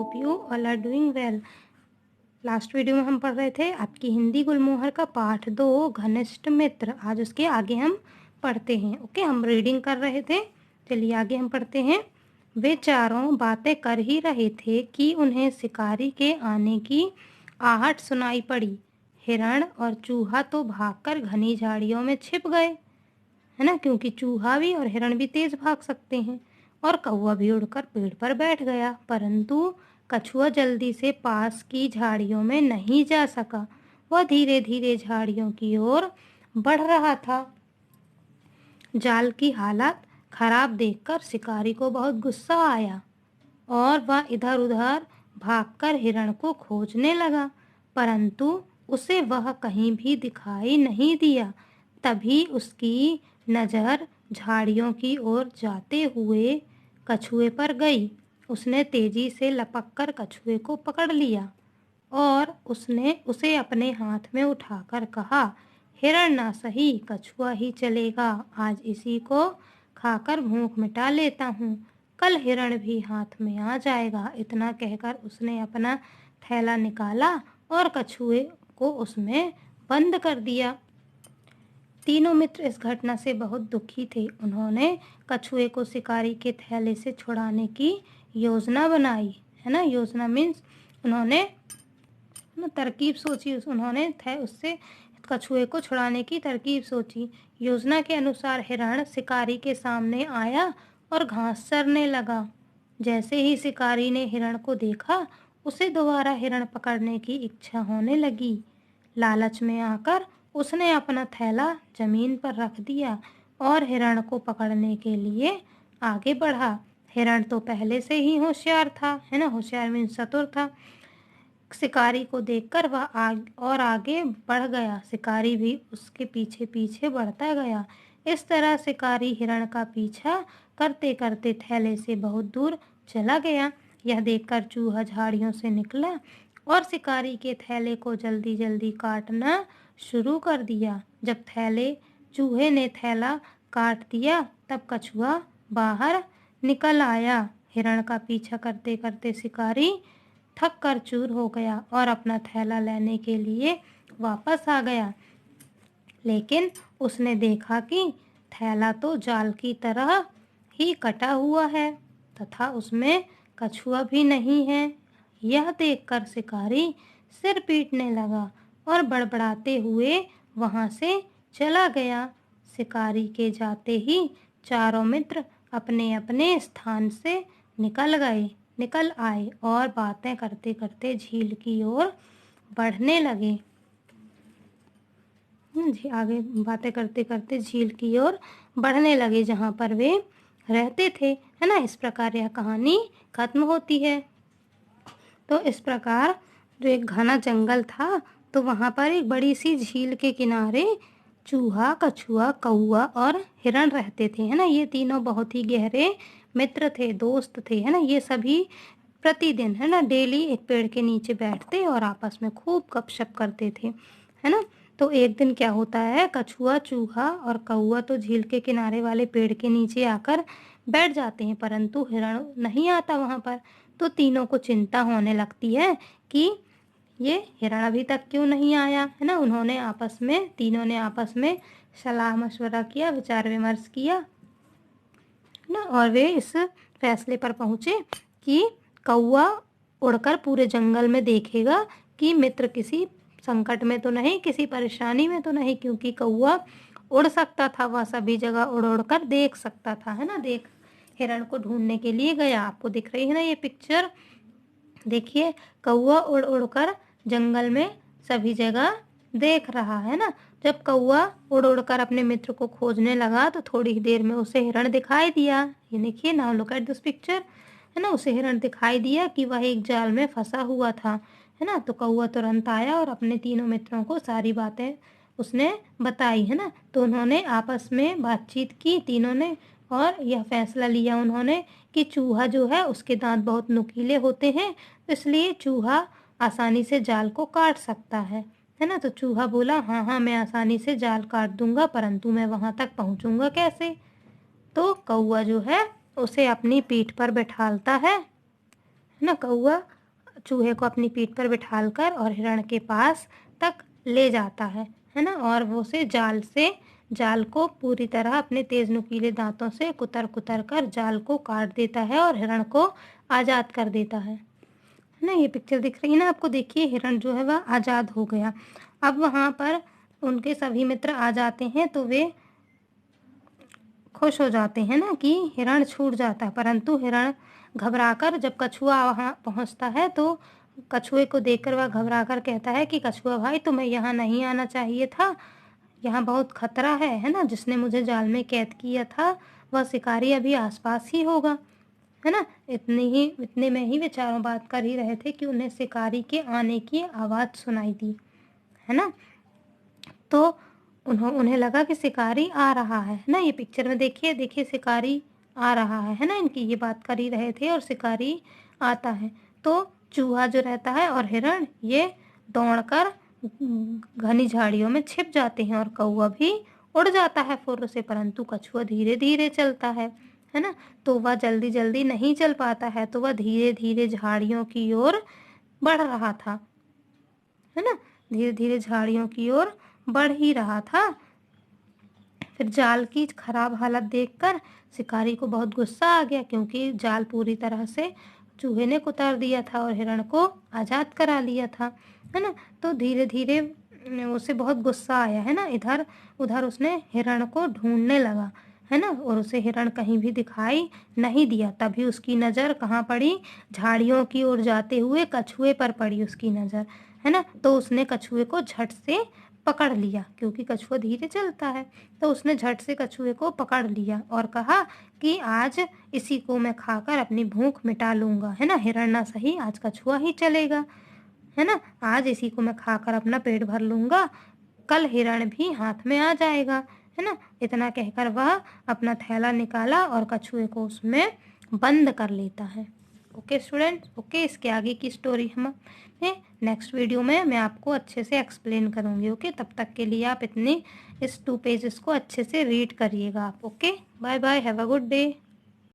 Hope you all are doing well. Last video में हम पढ़ रहे थे आपकी हिंदी गुलमोहर का पाठ 2 घनिष्ठ मित्र। आज उसके आगे हम पढ़ते हैं। ओके, हम रीडिंग कर रहे थे, चलिए आगे हम पढ़ते हैं। वे चारों बातें कर ही रहे थे कि उन्हें शिकारी के आने की आहट सुनाई पड़ी। हिरण और चूहा तो भागकर घनी झाड़ियों में छिप गए, है ना, क्योंकि चूहा भी और हिरण भी तेज भाग सकते हैं। और कौवा भी उड़कर पेड़ पर बैठ गया, परंतु कछुआ जल्दी से पास की झाड़ियों में नहीं जा सका। वह धीरे धीरे झाड़ियों की ओर बढ़ रहा था। जाल की हालत खराब देखकर शिकारी को बहुत गुस्सा आया और वह इधर उधर भागकर हिरण को खोजने लगा, परंतु उसे वह कहीं भी दिखाई नहीं दिया। तभी उसकी नज़र झाड़ियों की ओर जाते हुए कछुए पर गई। उसने तेजी से लपककर कछुए को पकड़ लिया और उसने उसे अपने हाथ में उठाकर कहा, हिरण ना सही, कछुआ ही चलेगा। आज इसी को खाकर भूख मिटा लेता हूँ, कल हिरण भी हाथ में आ जाएगा। इतना कहकर उसने अपना थैला निकाला और कछुए को उसमें बंद कर दिया। तीनों मित्र इस घटना से बहुत दुखी थे। उन्होंने कछुए को शिकारी के थैले से छुड़ाने की योजना बनाई, है ना। योजना मीन्स उन्होंने तरकीब सोची। उन्होंने उससे कछुए को छुड़ाने की तरकीब सोची। योजना के अनुसार हिरण शिकारी के सामने आया और घास चरने लगा। जैसे ही शिकारी ने हिरण को देखा, उसे दोबारा हिरण पकड़ने की इच्छा होने लगी। लालच में आकर उसने अपना थैला जमीन पर रख दिया और हिरण को पकड़ने के लिए आगे बढ़ा। हिरण तो पहले से ही होशियार था, है ना, होशियार मीन्स चतुर था। शिकारी को देखकर वह आगे बढ़ गया। शिकारी भी उसके पीछे पीछे बढ़ता गया। इस तरह शिकारी हिरण का पीछा करते करते थैले से बहुत दूर चला गया। यह देखकर चूहा झाड़ियों से निकला और शिकारी के थैले को जल्दी जल्दी काटना शुरू कर दिया। जब चूहे ने थैला काट दिया, तब कछुआ बाहर निकल आया। हिरण का पीछा करते करते शिकारी थक कर चूर हो गया और अपना थैला लेने के लिए वापस आ गया। लेकिन उसने देखा कि थैला तो जाल की तरह ही कटा हुआ है तथा उसमें कछुआ भी नहीं है। यह देखकर शिकारी सिर पीटने लगा और बड़बड़ाते हुए वहां से चला गया। शिकारी के जाते ही चारों मित्र अपने अपने स्थान से निकल आए और बातें करते करते झील की ओर बढ़ने लगे। आगे बातें करते करते झील की ओर बढ़ने लगे जहाँ पर वे रहते थे, है ना। इस प्रकार यह कहानी खत्म होती है। तो इस प्रकार जो एक घना जंगल था, तो वहाँ पर एक बड़ी सी झील के किनारे चूहा, कछुआ, कौवा और हिरण रहते थे, है ना। ये तीनों बहुत ही गहरे मित्र थे, दोस्त थे, है ना। ये सभी प्रतिदिन, है ना, डेली एक पेड़ के नीचे बैठते और आपस में खूब गपशप करते थे, है ना। तो एक दिन क्या होता है, कछुआ, चूहा और कौवा तो झील के किनारे वाले पेड़ के नीचे आकर बैठ जाते हैं, परंतु हिरण नहीं आता वहाँ पर। तो तीनों को चिंता होने लगती है कि ये हिरण अभी तक क्यों नहीं आया, है ना। तीनों ने आपस में सलाह मशवरा किया, विचार विमर्श किया ना, और वे इस फैसले पर पहुँचे कि कौवा उड़कर पूरे जंगल में देखेगा कि मित्र किसी संकट में तो नहीं, किसी परेशानी में तो नहीं, क्योंकि कौवा उड़ सकता था, वह सभी जगह उड़ उड़ कर देख सकता था, है ना। हिरण को ढूंढने के लिए गया। आपको दिख रही है ना ये पिक्चर, देखिए, कौवा उड़ उड़ कर जंगल में सभी जगह देख रहा है ना। जब कौवा उड़ उड़ कर अपने मित्र को खोजने लगा, तो थोड़ी ही देर में उसे हिरण दिखाई दिया। ये देखिए, now look at this picture, है ना। उसे हिरण दिखाई दिया कि वह एक जाल में फंसा हुआ था, है ना। तो कौवा तुरंत आया और अपने तीनों मित्रों को सारी बातें उसने बताई, है ना। तो उन्होंने आपस में बातचीत की तीनों ने, और यह फैसला लिया उन्होंने कि चूहा जो है उसके दांत बहुत नुकीले होते हैं, इसलिए चूहा आसानी से जाल को काट सकता है ना। तो चूहा बोला, हाँ हाँ, मैं आसानी से जाल काट दूंगा, परंतु मैं वहां तक पहुंचूंगा कैसे। तो कौवा जो है उसे अपनी पीठ पर बैठालता है ना। कौवा चूहे को अपनी पीठ पर बिठालकर और हिरण के पास तक ले जाता है ना। और वो उसे जाल को पूरी तरह अपने तेज नुकीले दांतों से कुतर कुतर कर जाल को काट देता है और हिरण को आज़ाद कर देता है ना। ये पिक्चर दिख रही है ना आपको, देखिए हिरण जो है वह आज़ाद हो गया। अब वहाँ पर उनके सभी मित्र आ जाते हैं तो वे खुश हो जाते हैं ना कि हिरण छूट जाता है, परंतु हिरण घबराकर जब कछुआ वहाँ पहुँचता है तो कछुए को देखकर वह घबराकर कहता है कि कछुआ भाई तुम्हें यहाँ नहीं आना चाहिए था, यहाँ बहुत खतरा है ना। जिसने मुझे जाल में कैद किया था वह शिकारी अभी आसपास ही होगा, है ना। इतने में ही वे चारों बात कर ही रहे थे कि उन्हें शिकारी के आने की आवाज़ सुनाई दी, है ना। तो उन्हें लगा कि शिकारी आ रहा है ना। ये पिक्चर में देखिए शिकारी आ रहा है ना। इनकी ये बात कर ही रहे थे और शिकारी आता है तो चूहा जो रहता है और हिरण ये दौड़कर घनी झाड़ियों में छिप जाते हैं और कौवा भी उड़ जाता है फुर्र से, परंतु कछुआ धीरे धीरे चलता है ना। तो वह जल्दी जल्दी नहीं चल पाता है, तो वह धीरे धीरे झाड़ियों की ओर बढ़ रहा था, है ना। धीरे धीरे झाड़ियों की ओर बढ़ ही रहा था। फिर जाल की खराब हालत देखकर शिकारी को बहुत गुस्सा आ गया, क्योंकि जाल पूरी तरह से चूहे ने कुतर दिया था और हिरण को आज़ाद करा लिया था, है ना। तो धीरे धीरे उसे बहुत गुस्सा आया, है ना। इधर उधर उसने हिरण को ढूंढने लगा, है ना, और उसे हिरण कहीं भी दिखाई नहीं दिया। तभी उसकी नज़र कहाँ पड़ी, झाड़ियों की ओर जाते हुए कछुए पर पड़ी उसकी नज़र, है ना। तो उसने कछुए को झट से पकड़ लिया, क्योंकि कछुआ धीरे चलता है। तो उसने झट से कछुए को पकड़ लिया और कहा कि आज इसी को मैं खाकर अपनी भूख मिटा लूँगा, है ना। हिरण ना सही, आज कछुआ ही चलेगा, है ना। आज इसी को मैं खाकर अपना पेट भर लूँगा, कल हिरण भी हाथ में आ जाएगा, है ना। इतना कहकर वह अपना थैला निकाला और कछुए को उसमें बंद कर लेता है। Okay students, okay. इसके आगे की स्टोरी हम नेक्स्ट वीडियो में मैं आपको अच्छे से एक्सप्लेन करूँगी। ओके, तब तक के लिए आप इस 2 पेजेस को अच्छे से रीड करिएगा आप। Okay, bye bye, have a good day.